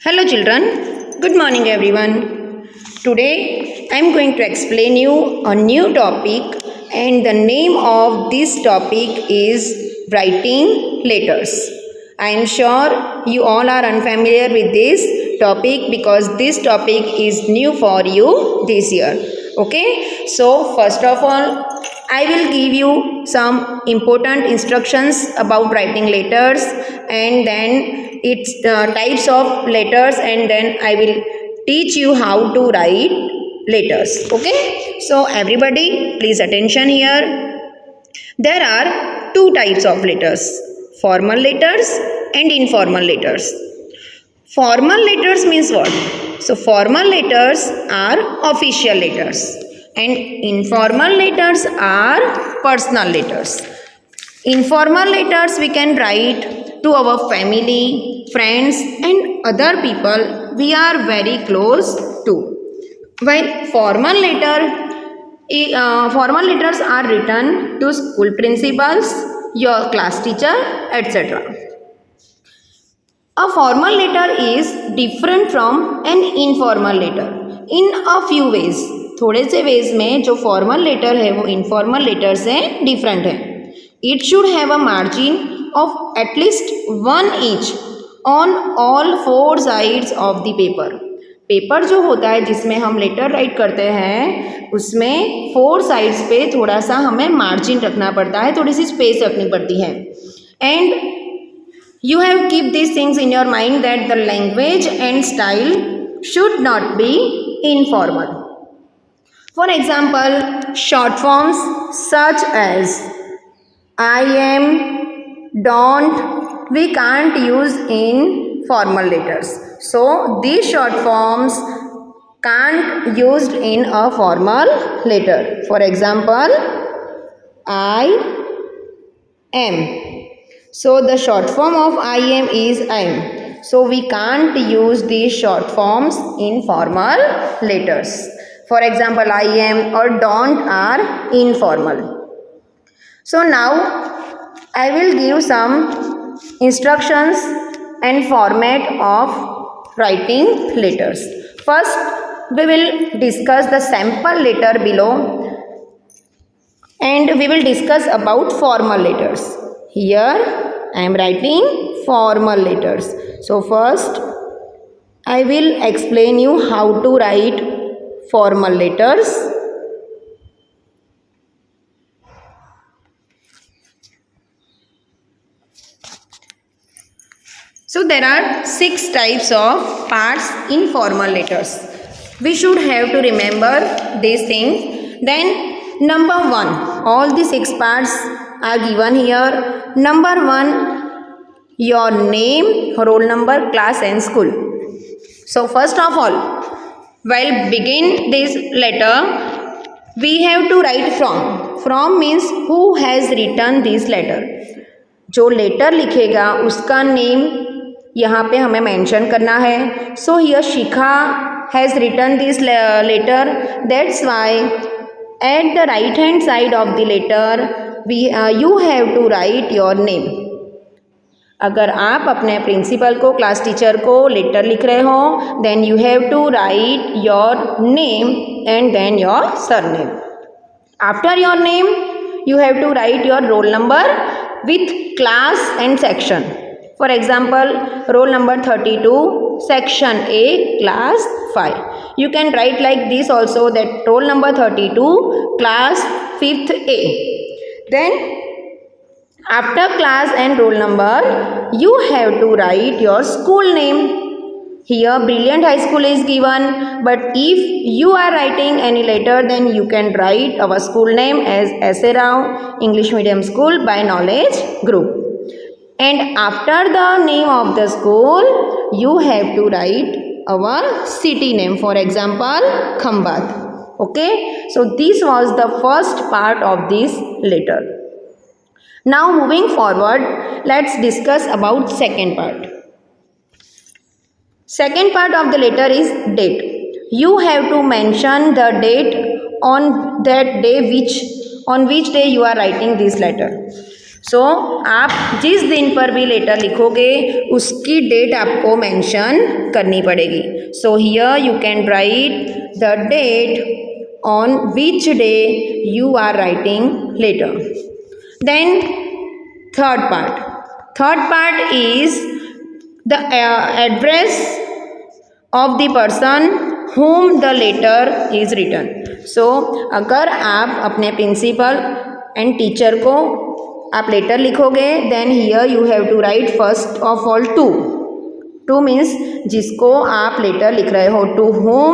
Hello children, good morning everyone. Today I am going to explain you a new topic and the name of this topic is writing letters. I am sure you all are unfamiliar with this topic because this topic is new for you this year. Okay, so first of all I will give you some important instructions about writing letters and then its types of letters, and then I will teach you how to write letters. Okay, so everybody please attention here. There are two types of letters: formal letters and informal letters. Formal letters means what? So formal letters are official letters and informal letters are personal letters. Informal letters we can write to our family, friends and other people we are very close to. While formal letters are written to school principals, your class teacher, etc. A formal letter is different from an informal letter in a few ways. थोड़े से veg में जो formal letter है वो informal letter से different है. It should have a margin of at least 1 inch on all 4 sides of the paper. Paper जो होता है जिसमें हम लेटर राइट करते हैं उसमें 4 साइड्स पे थोड़ा सा हमें मार्जिन रखना पड़ता है, थोड़ी सी स्पेस रखनी पड़ती है. And you have keep these things in your mind that the language and style should not be informal. For example, short forms such as I am, don't, we can't use in formal letters. So these short forms can't used in a formal letter. For example, I am. So the short form of I am is I am. So we can't use these short forms in formal letters. For example, I am or don't are informal. So now I will give some instructions and format of writing letters. First, we will discuss the sample letter below and we will discuss about formal letters. Here I am writing formal letters. So first I will explain you how to write formal letters. So there are 6 types of parts in formal letters. We should have to remember these things. Then number 1, all the 6 parts are given here. Number 1, your name, roll number, class and school. So first of all, while begin this letter, we have to write from. From means who has written this letter. जो letter लिखेगा उसका name यहाँ पे हमें mention करना है. So here Shikha has written this letter. That's why at the right hand side of the letter you have to write your name. अगर आप अपने प्रिंसिपल को, क्लास टीचर को लेटर लिख रहे हो then you have to write your name and then your surname. After your name you have to write your roll number with class and section. For example, roll number 32, section A, class 5. You can write like this also, that roll number 32, class 5th A. Then after class and roll number, you have to write your school name. Here Brilliant High School is given, but if you are writing any letter then you can write our school name as S.A. Rao English Medium School by Knowledge Group. And after the name of the school, you have to write our city name. For example, Khambat. Okay, so this was the first part of this letter. Now moving forward, let's discuss about second part. Second part of the letter is date. You have to mention the date on that day on which day you are writing this letter. सो आप जिस दिन पर भी letter लिखोगे उसकी date आपको mention करनी पड़ेगी. So here you can write the date on which day you are writing letter. Then third part is the address of the person whom the letter is written. So अगर आप अपने principal and teacher को आप letter लिखोगे then here you have to write first of all to means जिसको आप letter लिख रहे हो, to whom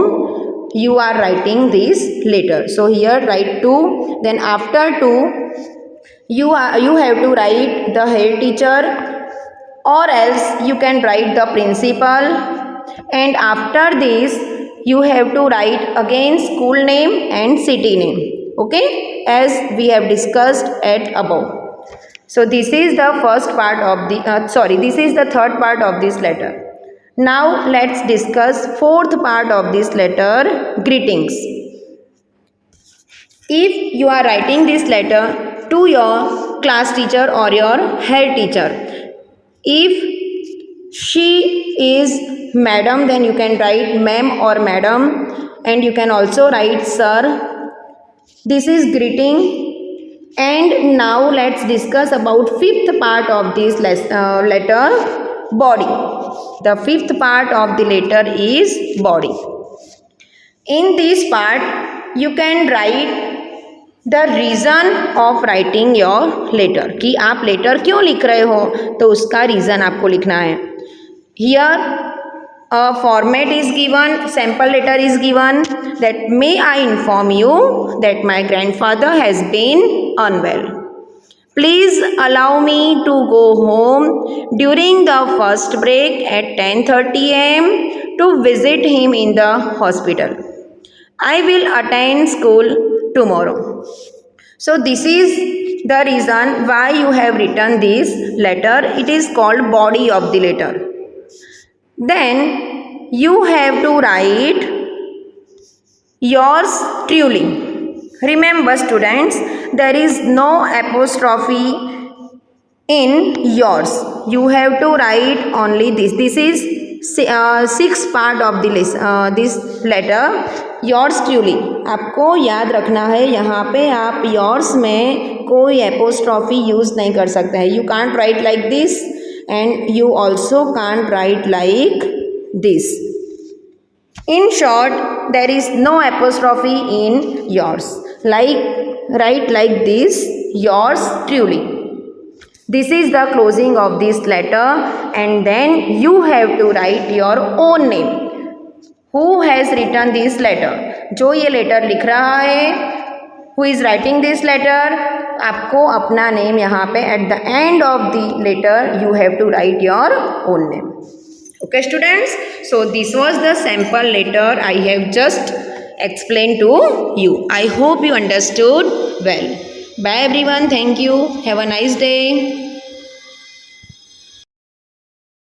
you are writing this letter. So here write to, then after to you have to write the head teacher, or else you can write the principal, and after this you have to write again school name and city name, okay, as we have discussed at above. So this is the first part of the this is the third part of this letter. Now let's discuss fourth part of this letter, greetings. If you are writing this letter to your class teacher or your head teacher, if she is madam then you can write ma'am or madam, and you can also write sir. This is greeting. And now let's discuss about fifth part of this letter, body. The fifth part of the letter is body. In this part you can write the reason of writing your letter, कि आप letter क्यों लिख रहे हो तो उसका reason आपको लिखना है. Here a format is given, sample letter is given, that may I inform you that my grandfather has been unwell. Please allow me to go home during the first break at 10:30 am to visit him in the hospital. I will attend school tomorrow. So this is the reason why you have written this letter. It is called body of the letter. Then you have to write yours truly. Remember students, there is no apostrophe in yours. You have to write only this. This is sixth part of this letter, yours truly. आपको याद रखना है यहाँ पे आप yours में कोई apostrophe use नहीं कर सकते हैं. You can't write like this and you also can't write like this. In short, there is no apostrophe in yours. Write like this, yours truly. This is the closing of this letter, and then you have to write your own name. Who has written this letter? जो ये letter लिख रहा है, who is writing this letter, आपको अपना name यहाँ पे at the end of the letter you have to write your own name. Okay students, so this was the sample letter I have just explained to you. I hope you understood well. Bye everyone, thank you, have a nice day.